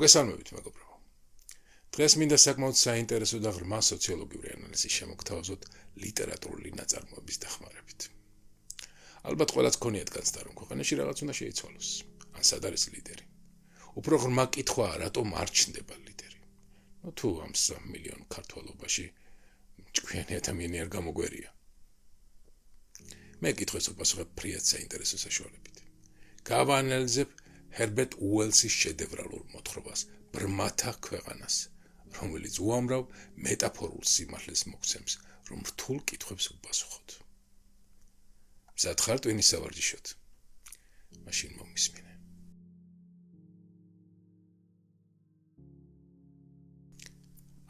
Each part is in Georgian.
მოგესალმებით, მეგობრებო. დღეს მინდა საკმაოდ საინტერესო და ღრმა სოციოლოგიური ანალიზის შემოგთავაზოთ ლიტერატურული ნაწარმოების დახმარებით. ალბათ ყველას გქონიათ განცდა, რომ ქვეყანაში რაღაც უნდა შეიცვალოს, ან სად არის ლიდერი. უფრო ღრმა კითხვაა, რატომ არ ჩნდება ლიდერი. თუ ამ 3 მილიონ ქართველობაში ჭკვიანი ადამიანი არ გამოგვერია. მე კითხვას უპასუხებ ფრიად საინტერესო საშუალებით. გავაანალიზებ ჰერბერტ უელსის შედევრალურ მოთხრობას ბრმათა ქვეყანას, რომელიც უამრავ მეტაფორულ სიმართლეს მოგცემს, რომ რთულ კითხვებს უპასუხოთ. მზად ხარ ტვინის სავარჯიშოდ? მაშინ მომისმინე.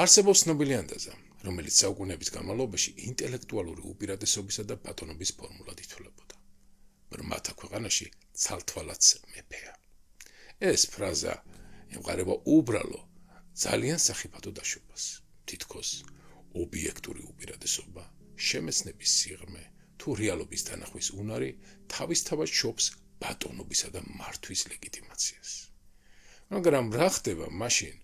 არსებობს ცნობილი ანდაზა, რომელიც საუკუნეების განმავლობაში ინტელექტუალური უპირატესობისა და ბატონობის ფორმულად ითვლებოდა. ბრმათა ქვეყანაში ცალთვალაც მეფეა. ეს ფრაზა ემყარება უბრალო, ძალიან სახიფათო დაშვებას. თითქოს ობიექტური უპირატესობა, შემეცნების სიღრმე თუ რეალობის დანახვის უნარი თავისთავად შობს ბატონობისა და მართვის ლეგიტიმაციას. მაგრამ რა ხდება მაშინ,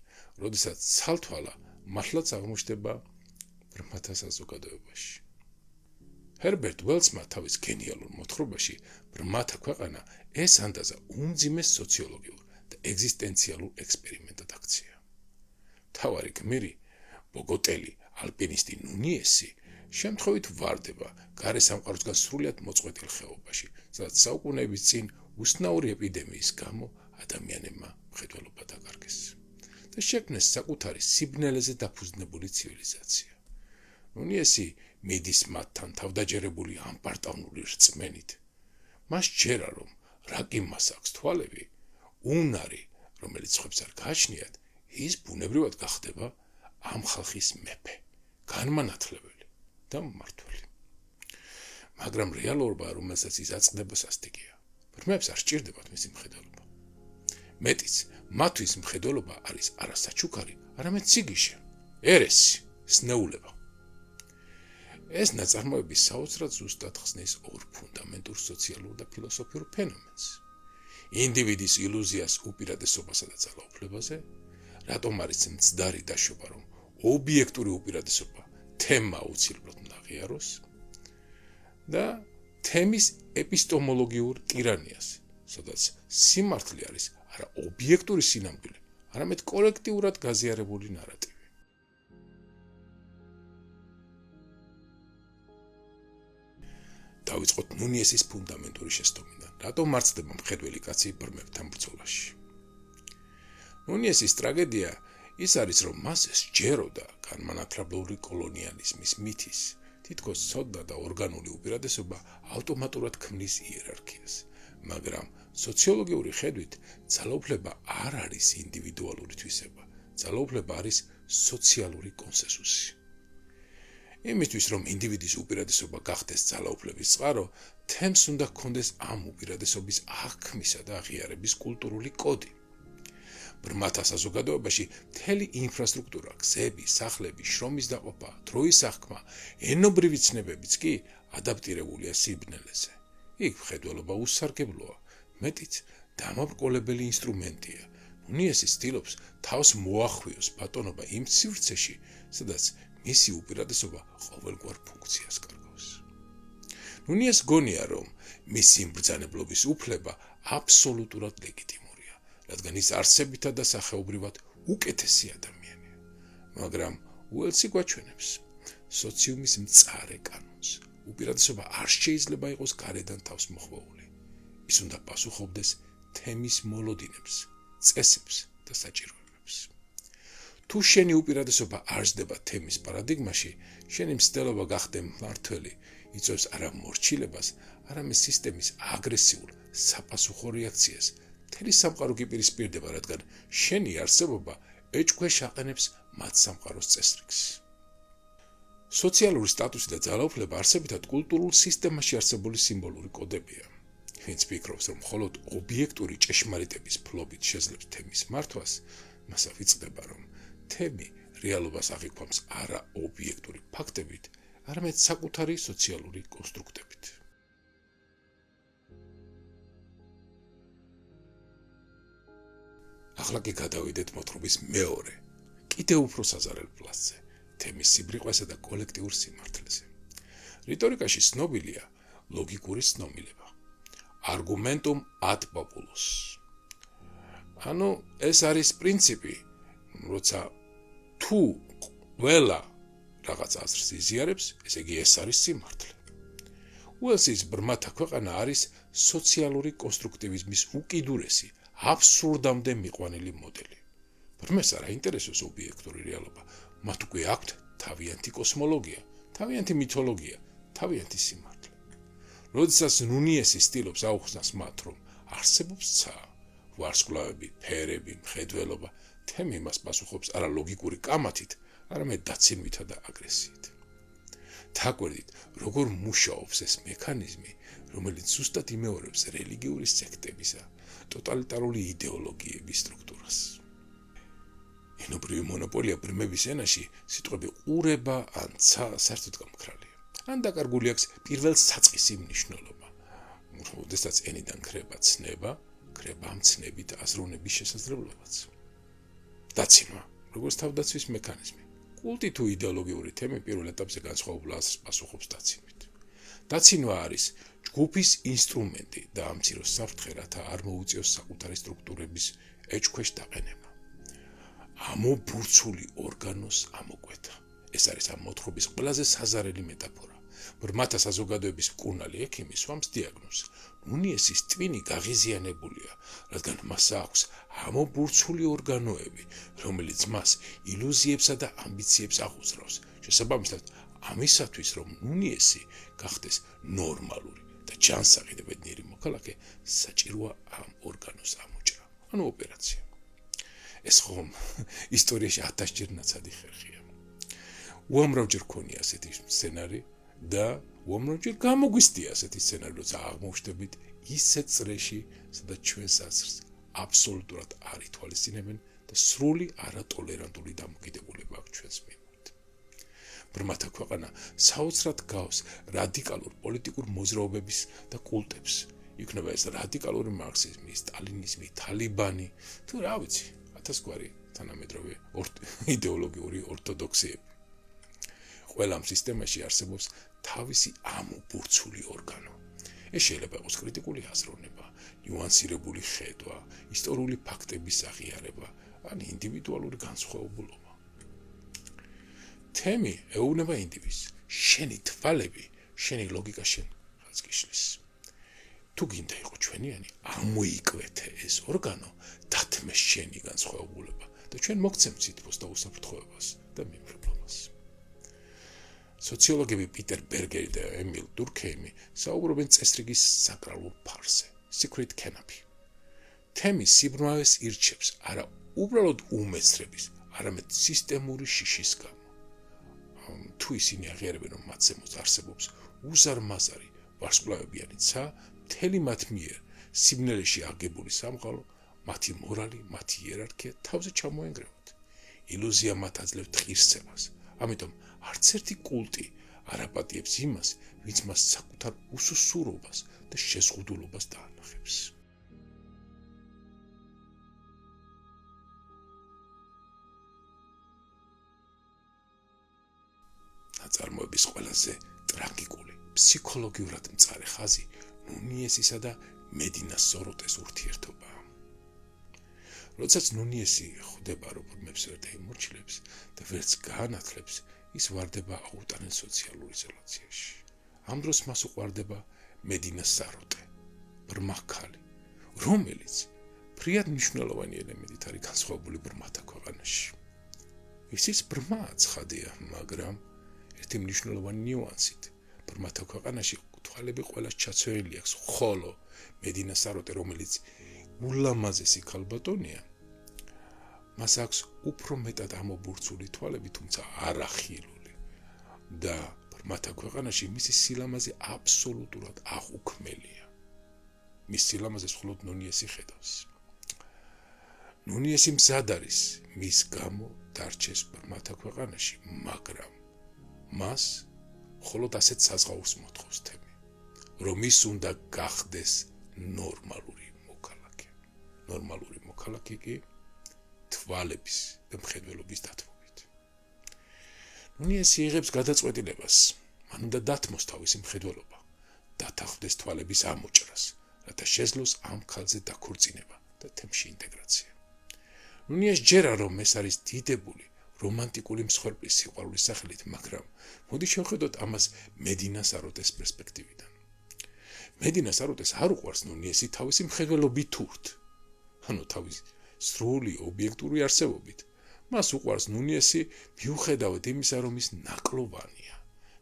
როდესაც ცალთვალა მართლაც აღმოჩნდება ბრმათა საზოგადოებაში? ჰერბერტ უელსმა თავის გენიალურ მოთხრობაში ბრმათა ქვეყანა ეს ანდაზა უმძიმეს სოციოლოგიურ და ეგზისტენციალურ ექსპერიმენტად აქცია. მთავარი გმირი, ბოგოტელი ალპინისტი ნუნიესი, შემთხვევით ვარდება გარე სამყაროსგან სრულიად მოწყვეტილ ხეობაში, სადაც საუკუნეების წინ უსნაური ეპიდემიის გამო ადამიანებმა მხედველობა დაკარგეს და შექმნეს საკუთარი სიბნელეზე დაფუძნებული ცივილიზაცია. ნუნიესი მიდის მათთან თავდაჯერებული ამპარტავნული რწმენით. მას ჯერა, რომ რა კი მას აქვს თვალები, უნარი, რომელიც სხვებს არ გააჩნიათ, ის ბუნებრივად გახდება ამ ხალხის მეფე, განმანათლებელი და მმართველი. მაგრამ რეალობა, რომელსაც ის აწყდება, სასტიკია. ბრმებს არ სჭირდებათ მისი მხედველობა. მეტიც, მათთვის მხედველობა არის არა საჩუქარი, არამედ სიგიჟე, ერესი, სნეულება. ეს ნაწარმოები საოცრად ზუსტად ხსნის ორ ფუნდამენტურ სოციალურ და ფილოსოფიურ ფენომენს. ინდივიდის ილუზიას უპირატესობასა და ძალაუფლებაზე, რატომ არის მცდარი დაშვება, რომ ობიექტური უპირატესობა თემა აუცილებლად უნდა აღიაროს და თემის ეპისტემოლოგიურ ტირანიას, სადაც სიმართლე არის არა ობიექტური სინამდვილე, არამედ კოლექტიურად გაზიარებული ნარატივი. დავიწყოთ ნუნიესის ფუნდამენტური შესტომიდან, რატომ მარცხდება მხედველი კაცი ბრმებთან ბრძოლაში. ნუნიესის ტრაგედია ის არის, რომ მას სჯეროდა განმანათლებლური კოლონიალიზმის მითის, თითქოს ცოდნა და ორგანული უპირატესობა ავტომატურად ქმნის იერარქიას, მაგრამ სოციოლოგიური ხედვით ძალაუფლება არ არის ინდივიდუალური თვისება, ძალაუფლება არის სოციალური კონსენსუსი. იმისთვის, რომ ინდივიდის უპირატესობა გახდეს ძალაუფლების წყარო, თემს უნდა ჰქონდეს ამ უპირატესობის აღქმისა და აღიარების კულტურული კოდი. ბრმათა საზოგადოებაში მთელი ინფრასტრუქტურა, გზები, სახლები, შრომის დაყოფა, დროის აღქმა, ენობრივი ცნებებიც კი ადაპტირებულია სიბნელეზე. იქ მხედველობა უსარგებლოა, მეტიც დამაბრკოლებელი ინსტრუმენტია. ნუნიესი ცდილობს თავს მოახვიოს ბატონობა იმ სივრცეში, სადაც მისი უპირატესობა ყოველგვარ ფუნქციას კარგავს. ნუნიეს გონია, რომ მისი მბრძანებლობის უფლება აბსოლუტურად ლეგიტიმურია, რადგან ის არსებითად და სახეობრივად უკეთესი ადამიანია. მაგრამ უელსი გვაჩვენებს სოციუმის მწარე კანონს. უპირატესობა არ შეიძლება იყოს გარედან თავს მოხვეული. ის უნდა პასუხობდეს თემის მოლოდინებს, წესებს და საჭიროებებს. თუ შენი უპირატესობა არ ზრდება თემის პარადიგმაში, შენი მცდელობა გახდე მმართველი იწვევს არა მორჩილებას, არამედ სისტემის აგრესიულ საპასუხო რეაქციას. მთელი სამყარო გიპირისპირდება, რადგან შენი არსებობა ეჭქვეშ აყენებს მათ სამყაროს წესრიგს. სოციალური სტატუსი და ძალაუფლება არსებითად კულტურულ სისტემაში არსებული სიმბოლური კოდებია. ვინც ფიქრობს, რომ მხოლოდ ობიექტური ჭეშმარიტების ფლობით შეძლებს თემის მართვას, მას ავიწყდება, რომ თემი რეალობას აღიქვამს არა ობიექტური ფაქტებით, არამედ საკუთარი სოციალური კონსტრუქტებით. ახლა კი გადავიდეთ მოთხრობის მეორე, კიდევ უფრო საზარელ პლასზე, თემის სიბრიყვესა და კოლექტიურ სიმართლეზე. რიტორიკაში ცნობილია ლოგიკური ცნობილება. Argumentum ad populus. ანუ ეს არის პრინციპი, როცა თუ ყველა რაღაც აზრს იზიარებს, ესე იგი ეს არის სიმართლე. უელსის ბრმათა ქვეყანა არის სოციალური კონსტრუქტივიზმის უკიდურესი, აბსურდამდე მიყვანილი მოდელი. ბრმეს არ აინტერესებს ობიექტური რეალობა, მათ უკვე აქვთ თავიანთი კოსმოლოგია, თავიანთი მითოლოგია, თავიანთი სიმართლე. როდესაც ნუნიესი ცდილობს აუხსნას მათ, რომ არსებობს ცა, ვარსკვლავები, ფერები, მხედველობა, თემი მას პასუხობს არა ლოგიკური კამათით, არამედ დაცინვითა და აგრესიით. დაგვერდით, როგორ მუშაობს ეს მექანიზმი, რომელიც ზუსტად იმეორებს რელიგიური სექტებისა, ტოტალიტარული იდეოლოგიების სტრუქტურას. ენობრივი მონოპოლია ბრმების ენაში სიტყვები ყურება ან ცა საერთოდ გამქრალია. ან დაკარგული აქვს პირველ საწყისი მნიშვნელობა. როდესაც ენიდან ქრება ცნება, ქრება ამ ცნებით აზროვნების შესაძლებლობაც. დაცინვა, როგორც თავდაცვის მექანიზმი. კულტი თუ იდეოლოგიური თემი პირველ ეტაპზე განსხვავებულ აზრს პასუხობს დაცინვით. დაცინვა არის ჯგუფის ინსტრუმენტი და ამციროს საფრთხე, რათა არ მოუწიოს საკუთარი სტრუქტურების ეჭქვეშ დაყენება. ამობურცული ორგანოს ამოკვეთა. ეს არის ამ მოთხრობის ყველაზე საზარელი მეტაფორა. ბრმათა საზოგადოების მკურნალი ექიმი სვამს დიაგნოზს. ნუნიესის ტვინი გაღიზიანებულია, რადგან მას აქვს ამობურცული ორგანოები, რომელიც მას ილუზიებსა და ამბიციებს აღუძრავს. შესაბამისად, ამისათვის, რომ ნუნიესი გახდეს ნორმალური და ჯანსაღი და ბედნიერი მოქალაქე, საჭიროა ამ ორგანოს ამოჭრა, ანუ ოპერაცია. ეს ხომ ისტორიაში 1000-ჯერ ნაცადი ხერხია. უამრავჯერ ქონია ასეთი სცენარი და უამრავჯერ გამოგვისდია ასეთი სცენარი, როცა აღმოჩნდებით ისეთ წრეში, სადაც ჩვენს აზრს აბსოლუტურად არ ითვალისწინებენ და სრული არატოლერანტული დამოკიდებულება აქვს ჩვენს მიმართ. ბრმათა ქვეყანა საოცრად გავს რადიკალურ პოლიტიკურ მოძრაობების და კულტებს. იქნება ეს რადიკალური მარქსიზმი, სტალინიზმი, თალიბანი, თუ რა ვიცი, 1000 გვარი თანამედროვე იდეოლოგიური ორთოდოქსიები. ყველა ამ სისტემაში არსებობს თავისი ამობურცული ორგანო. ეს შეიძლება იყოს კრიტიკული აზროვნება, ნიუანსირებული ხედვა, ისტორიული ფაქტების აღიარება, ან ინდივიდუალური განსხვავებულობა. თემი ეუბნება ინდივიდს, შენი თვალები, შენი ლოგიკა შენ რაც გიშლის. თუ გინდა იყო ჩვენიანი, ამოიკვეთე ეს ორგანო, დათმე შენი განსხვავებულება და ჩვენ მოგცემ სითბოს და უსაფრთხოებას და მიმრავლობას. სოციოლოგები პიტერ ბერგერი და ემილ დურქეიმი საუბრობენ წესრიგის საკრალულ ფარზე, secret canopy. თემი სიბრმავეს ირჩევს არა უბრალოდ უმეცრების, არამედ სისტემური შიშის გამო. თუ ისინი აღიარებენ, რომ მათ ზემოთ არსებობს უზარმაზარი ვარსკვლავებიანი ცა, მთელი მათ მიერ სიბნელეში აღგებული სამყარო, მათი მორალი, მათი იერარქია თავზე ჩამოენგრევათ. ილუზია მათ აძლევთ ღირსებას. ამიტომ არც ერთი კულტი არ აპატიებს იმას, ვინც მას საკუთარ უსუსურობას და შეზღუდულობას დაანახებს. ნაწარმოების ყველაზე ტრაგიკული, ფსიქოლოგიურად მწარე ხაზი ნუნიესისა და მედინას სოროტეს ურთიერთობაა. როდესაც ნუნიესი ხვდება, რომ ბრმებს ვერ დაიმორჩილებს და ვერც გაანათლებს, ის ვარდება აუტანელ სოციალურ იზოლაციაში. ამ დროს მას უყვარდება მედინას საროტე, ბრმა ქალი, რომელიც ფრიად მნიშვნელოვანი ელემენტით არის განსხვავებული ბრმათა ქვეყანაში. ისიც ბრმა ცხადია, მაგრამ ერთი მნიშვნელოვანი ნიუანსით. ბრმათა ქვეყანაში თვალები ყველას ჩაცველი აქვს, ხოლო მედინას საროტე, რომელიც ულამაზესი ქალბატონია, მას აქვს უფრო მეტად ამობურცული თვალები, თუმცა არახილული და ბრმათა ქვეყანაში მისი სილამაზე აბსოლუტურად აღუქმელია. მის სილამაზეს მხოლოდ ნუნიესი ხედავს. ნუნიესი მზად არის მის გამო დარჩეს ბრმათა ქვეყანაში, მაგრამ მას მხოლოდ ასეთ საზღაურს მოთხოვს თემი, რომ ის უნდა გახდეს ნორმალური მოქალაქე. ნორმალური მოქალაქე კი თვალების და მხედველობის დათმობით. ნუნიესი იღებს გადაწყვეტილებას, მან უნდა დათმოს თავისი მხედველობა, დათანხმდეს თვალების ამოჭრას, რათა შეძლოს ამ ქალზე დაქორწინება და თემში ინტეგრაცია. ნუნიეს ჯერა, რომ ეს არის დიდებული, რომანტიკული მსხვერპლის სიყვარულის სახელით, მაგრამ მოდი შევხედოთ ამას მედინა საროტეს პერსპექტივიდან. მედინა საროტეს არ უყვარს ნუნიესი თავისი მხედველობით თურთ, ანუ თავისი სრული ობიექტური არსებობით. მას უყვარს ნუნიესი მიუხედავად იმისა, რომ ის ნაკლოვანია.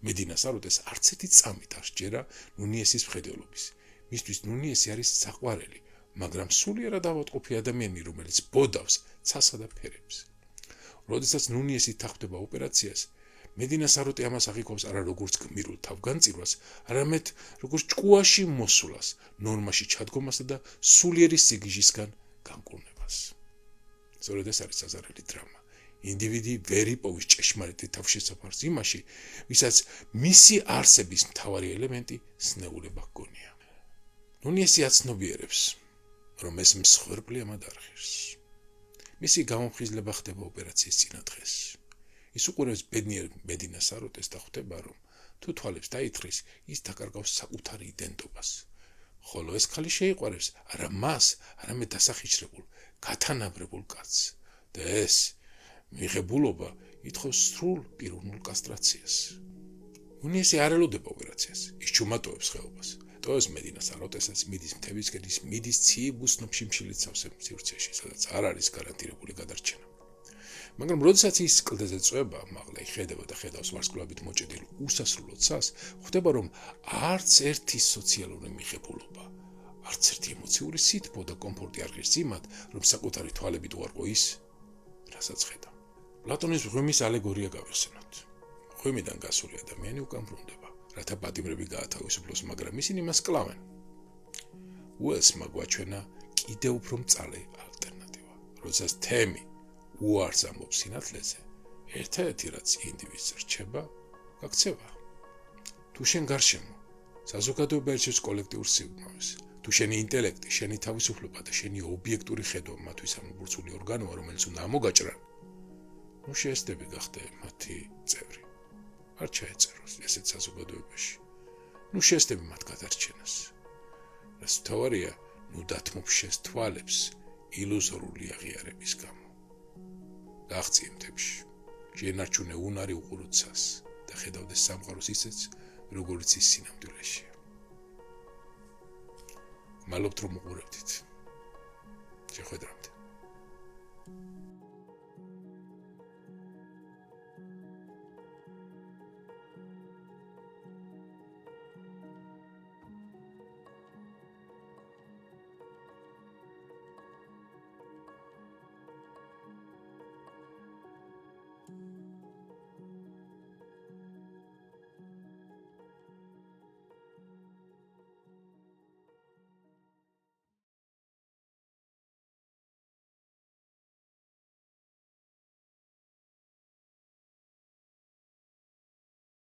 მედინა საროტეს არც ერთი წამით არ სჯერა ნუნიესის მხედველობის. მისთვის ნუნიესი არის საყვარელი, მაგრამ სულიერად ავადმყოფი ადამიანი, რომელიც ბოდავს ცასა და ფერებს. როდესაც ნუნიესი თანხმდება ოპერაციას, მედინა საროტე ამას აღიქვამს არა როგორც გმირულ თავგანწირვას, არამედ როგორც ჭკუაში მოსვლას, ნორმაში ჩადგომასა და სულიერი სიგიჟისგან განკურნებას. სწორედ ეს არის საზარელი დრამა. ინდივიდი ვერ იპოვის ჭეშმარიტ თავშესაფარს იმაში, ვისაც მისი არსების მთავარი ელემენტი სნეულება ჰგონია. ნუნიესი აცნობიერებს, რომ ეს მსხვერპლი ამად არ ღირს. მისი გამოფხიზლება ხდება ოპერაციის წინა დღეს. ის უყურებს ბედნიერ მედინა საროტეს და ხვდება, რომ თუ თვალებს დაითხრის, ის დაკარგავს საკუთარ იდენტობას. ხოლო ეს ხალი შეიყვარებს არა მას, არამედ დასახიჩრებულ, გათანაბრებულ კაცს. და ეს მიღებულობა ითხოვს სრულ პიროვნულ კასტრაციას. ნუნიესი არ ელოდება ოპერაციას, ის ჩუმატოვებს ხეობას. ტოვებს მედინა საროტესაც მიდის მთებისკენ, ის მიდის ციებ უსნო შიმშილით სავსე სივრცეში, სადაც არ არის გარანტირებული გადარჩენა. მაგრამ როდესაც ის კლდეზე წვება, მაღლა იხედება და ხედავს ვარსკვლავით მოჭედილ უსასრულო ცას, ხვდება, რომ არც ერთი სოციალური მიღებულობა, არც ერთი ემოციური სითბო და კომფორტი არ ღირს იმად, რომ საკუთარი თვალებით უარყო ის, რასაც ხედა. პლატონის მღვიმის ალეგორია გავიხსენოთ. მღვიმიდან გასული ადამიანი უკან ბრუნდება, რათა პატიმრები გაათავისუფლოს, მაგრამ ისინი მას კლავენ. უელსმა გვაჩვენა კიდევ უფრო მწარე ალტერნატივა. როდესაც თემი უარს ამბობს სინათლეზე, ერთადერთი რაც ინდივიდს რჩება, გაქცევა. თუ შენ გარშემო საზოგადოება ერჩევს კოლექტიურ სიბრმავეს, თუ შენი ინტელექტი, შენი თავისუფლება და შენი ობიექტური ხედვა მათთვის ამობურცული ორგანოა, რომელიც უნდა ამოგაჭრან, ნუ შეესწრები გახდე მათი წევრი. არ ჩაეწეროს ესეთ საზოგადოებაში. ნუ შეესწრები მათ გადარჩენას. რაც მთავარია, ნუ დათმობ შენს თვალებს ილუზორული აღიარების გამო. გაღწიე მთებში, შეენარჩუნე უნარი უყუროთ ცას და ხედავდე სამყაროს ისეც, როგორც ის სინამდვილეშია. მალობთ რომ უყურებდით. შეხვედრამდე.